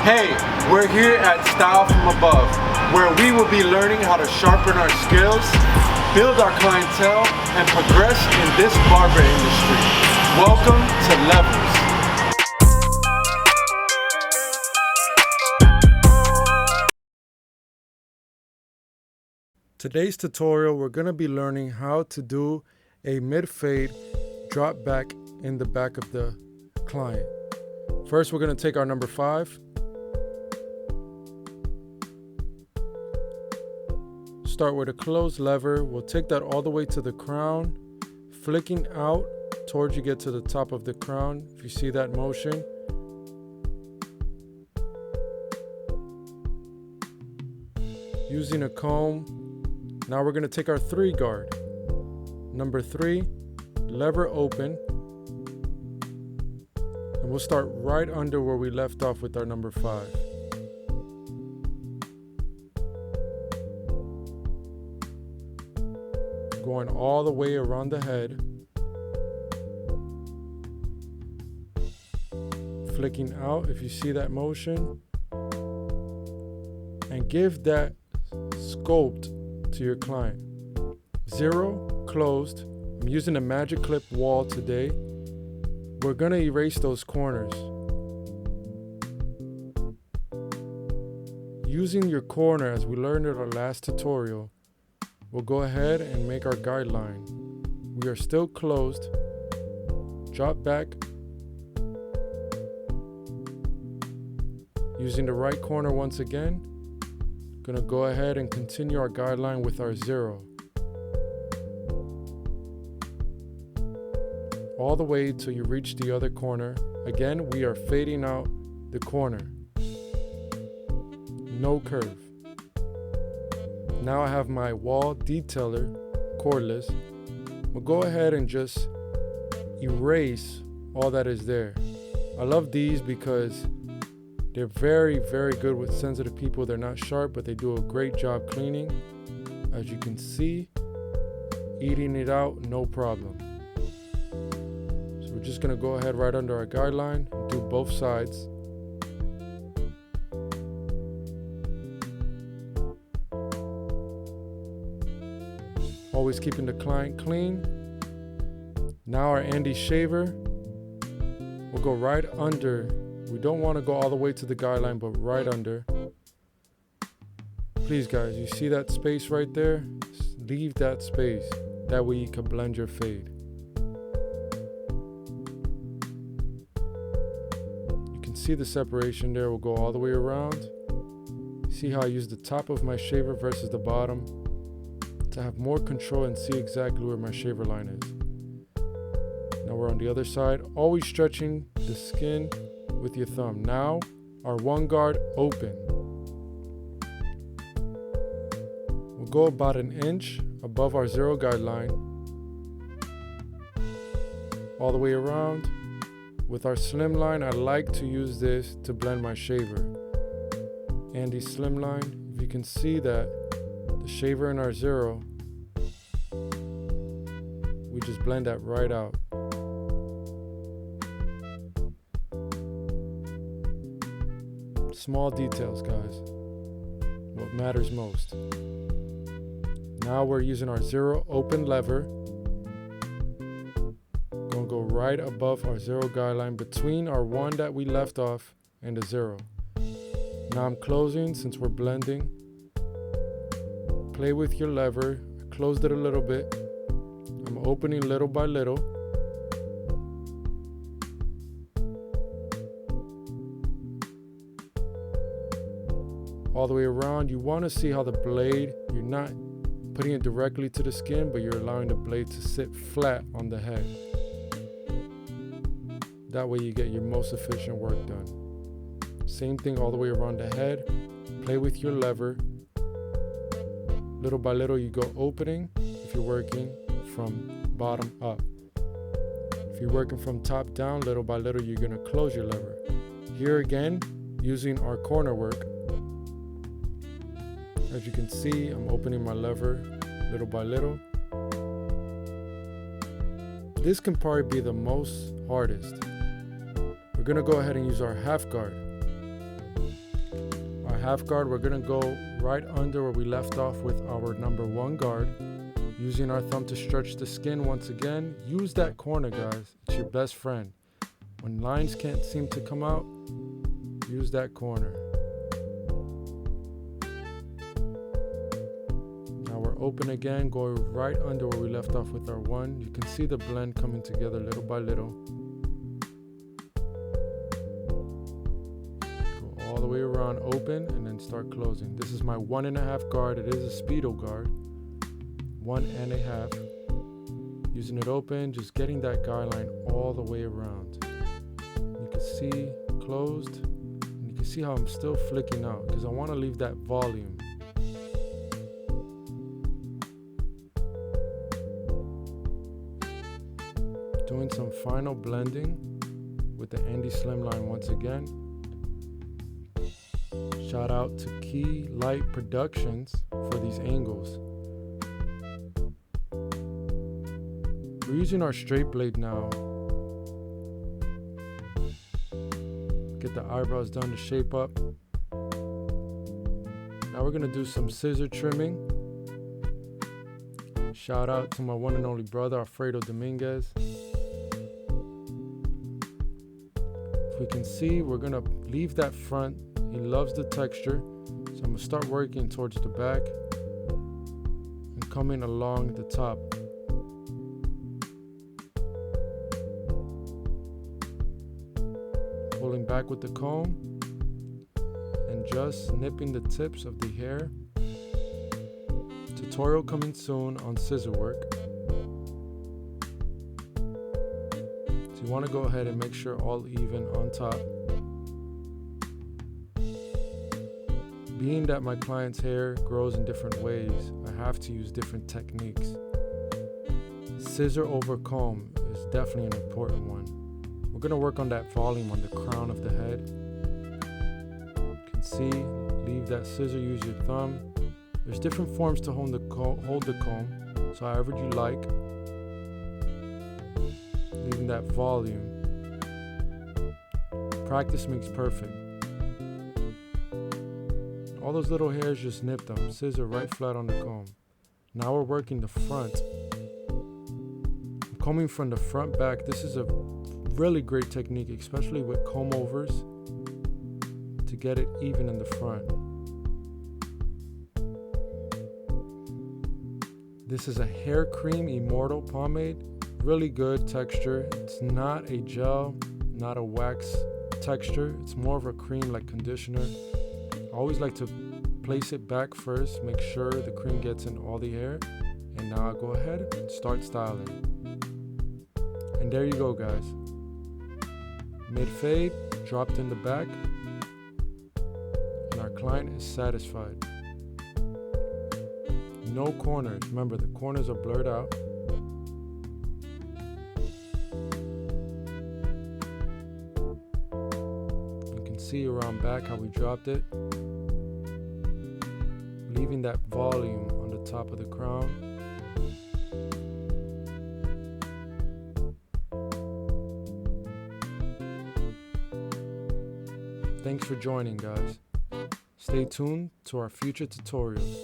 Hey, we're here at Style from Above, where we will be learning how to sharpen our skills, build our clientele, and progress in this barber industry. Welcome to Levels. Today's tutorial, we're going to be learning how to do a mid-fade drop back in the back of the client. First, we're going to take our number 5. Start with a closed lever. We'll take that all the way to the crown, flicking out towards you get to the top of the crown. If you see that motion. Using a comb. Now we're going to take our 3 guard. Number 3, lever open. And we'll start right under where we left off with our number 5. Going all the way around the head. Flicking out if you see that motion. And give that sculpt to your client. 0, closed. I'm using a magic clip wall today. We're going to erase those corners. Using your corner, as we learned in our last tutorial, we'll go ahead and make our guideline. We are still closed. Drop back. Using the right corner once again. Gonna go ahead and continue our guideline with our 0. All the way till you reach the other corner. Again, we are fading out the corner. No curve. Now I have my wall detailer, cordless. We'll go ahead and just erase all that is there. I love these because they're very, very good with sensitive people. They're not sharp, but they do a great job cleaning. As you can see, eating it out, no problem. So we're just gonna go ahead right under our guideline and do both sides. Always keeping the client clean. Now our Andy shaver will go right under. We don't want to go all the way to the guideline, but right under. Please guys, you see that space right there? Leave that space. That way you can blend your fade. You can see the separation there. We'll go all the way around. See how I use the top of my shaver versus the bottom to have more control and see exactly where my shaver line is. Now we're on the other side, always stretching the skin with your thumb. Now our 1 guard open. We'll go about 1 inch above our 0 guideline, all the way around. With our slim line, I like to use this to blend my shaver. Andy slim line, if you can see that the shaver in our 0, we just blend that right out. Small details, guys. What matters most. Now we're using our 0 open lever. Gonna go right above our 0 guideline between our 1 that we left off and the 0. Now I'm closing since we're blending. Play with your lever. I closed it a little bit. I'm opening little by little. All the way around. You want to see how the blade, you're not putting it directly to the skin, but you're allowing the blade to sit flat on the head. That way you get your most efficient work done. Same thing all the way around the head. Play with your lever. Little by little you go opening if you're working from bottom up. If you're working from top down, little by little you're going to close your lever. Here again, using our corner work. As you can see, I'm opening my lever little by little. This can probably be the most hardest. We're gonna go ahead and use our half guard. half guard, we're gonna go right under where we left off with our number 1 guard. Using our thumb to stretch the skin once again. Use that corner, guys. It's your best friend. When lines can't seem to come out, use that corner. Now we're open again, going right under where we left off with our 1. You can see the blend coming together little by little. Go all the way around, open, and then start closing. This is my 1.5 guard. It is a Speedo guard. 1.5. Using it open, just getting that guide line all the way around. You can see closed, and you can see how I'm still flicking out because I want to leave that volume. Doing some final blending with the Andy Slimline once again. Shout out to Key Light Productions for these angles. We're using our straight blade now. Get the eyebrows done to shape up. Now we're gonna do some scissor trimming. Shout out to my one and only brother, Alfredo Dominguez. If we can see, we're gonna leave that front. He loves the texture. So I'm gonna start working towards the back and coming along the top. Pulling back with the comb and just nipping the tips of the hair. Tutorial coming soon on scissor work. So you want to go ahead and make sure all even on top. Being that my client's hair grows in different ways, I have to use different techniques. Scissor over comb is definitely an important one. We're gonna work on that volume on the crown of the head. You can see, leave that scissor, use your thumb. There's different forms to hold the comb, so however you like. Leaving that volume. Practice makes perfect. All those little hairs, just nip them. Scissor right flat on the comb. Now we're working the front. I'm combing from the front back. This is a really great technique, especially with comb overs, to get it even in the front. This is a hair cream Immortal pomade. Really good texture. It's not a gel, not a wax texture. It's more of a cream like conditioner. I always like to place it back first, make sure the cream gets in all the hair. And now I'll go ahead and start styling. And there you go, guys. Mid fade, dropped in the back, and our client is satisfied. No corners. Remember, the corners are blurred out. You can see around back how we dropped it, leaving that volume on the top of the crown. Thanks for joining, guys. Stay tuned to our future tutorials.